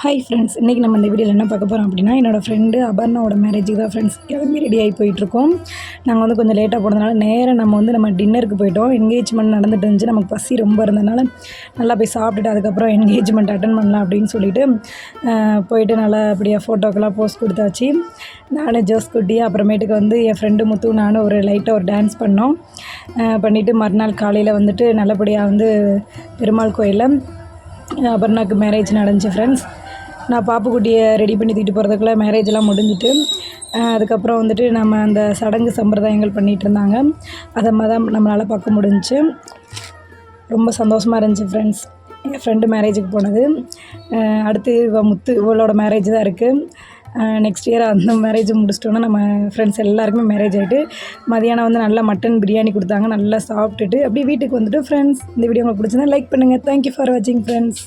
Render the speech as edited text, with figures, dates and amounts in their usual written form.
Hi friends, இன்றைக்கி நம்ம இந்த வீடியோவில் என்ன பார்க்க போகிறோம் அப்படின்னா, என்னோடய ஃப்ரெண்டு அபர்ணாவோட மேரேஜுக்கு தான் ஃப்ரெண்ட்ஸ் கிளம்பி ரெடி ஆகி போயிட்டுருக்கோம். நாங்கள் வந்து கொஞ்சம் லேட்டாக போனதுனால நேராக நம்ம டின்னருக்கு போயிட்டோம். என்கேஜ்மெண்ட் நடந்துட்டு இருந்துச்சு. நமக்கு பசி ரொம்ப இருந்ததுனால நல்லா போய் சாப்பிட்டுட்டு அதுக்கப்புறம் என்கேஜ்மெண்ட் அட்டன் பண்ணலாம் அப்படின்னு சொல்லிட்டு போயிட்டு நல்லா அப்படியே ஃபோட்டோக்கெல்லாம் போஸ்ட் கொடுத்தாச்சு. நானும் ஜோஸ் குட்டி அப்புறமேட்டுக்கு வந்து என் ஃப்ரெண்டு முத்து நானும் லைட்டாக ஒரு டான்ஸ் பண்ணோம். பண்ணிவிட்டு மறுநாள் காலையில் வந்துட்டு நல்லபடியாக வந்து பெருமாள் கோயிலில் அபர்ணாவுக்கு மேரேஜ் நடந்துச்சு ஃப்ரெண்ட்ஸ். நான் பாப்புக்குட்டியை ரெடி பண்ணி தூக்கிட்டு போகிறதுக்குள்ளே மேரேஜெல்லாம் முடிஞ்சிட்டு அதுக்கப்புறம் வந்துட்டு நம்ம அந்த சடங்கு சம்பிரதாயங்கள் பண்ணிகிட்டு இருந்தாங்க. அதை தான் நம்மளால் பார்க்க முடிஞ்சிச்சு. ரொம்ப சந்தோஷமாக இருந்துச்சு ஃப்ரெண்ட்ஸ் என் ஃப்ரெண்டு மேரேஜுக்கு போனது. அடுத்து இவளோட மேரேஜ் தான் இருக்குது. நெக்ஸ்ட் இயர் அந்த மேரேஜ் முடிச்சிட்டோன்னா நம்ம ஃப்ரெண்ட்ஸ் எல்லாருக்குமே மேரேஜ் ஆகிட்டு மதியானம் வந்து நல்லா மட்டன் பிரியாணி கொடுத்தாங்க. நல்லா சாப்பிட்டுட்டு அப்படியே வீட்டுக்கு வந்துட்டு ஃப்ரெண்ட்ஸ் இந்த வீடியோ உங்களுக்கு பிடிச்சிருந்தா லைக் பண்ணுங்கள். தேங்க்யூ ஃபார் வாட்சிங் ஃப்ரெண்ட்ஸ்.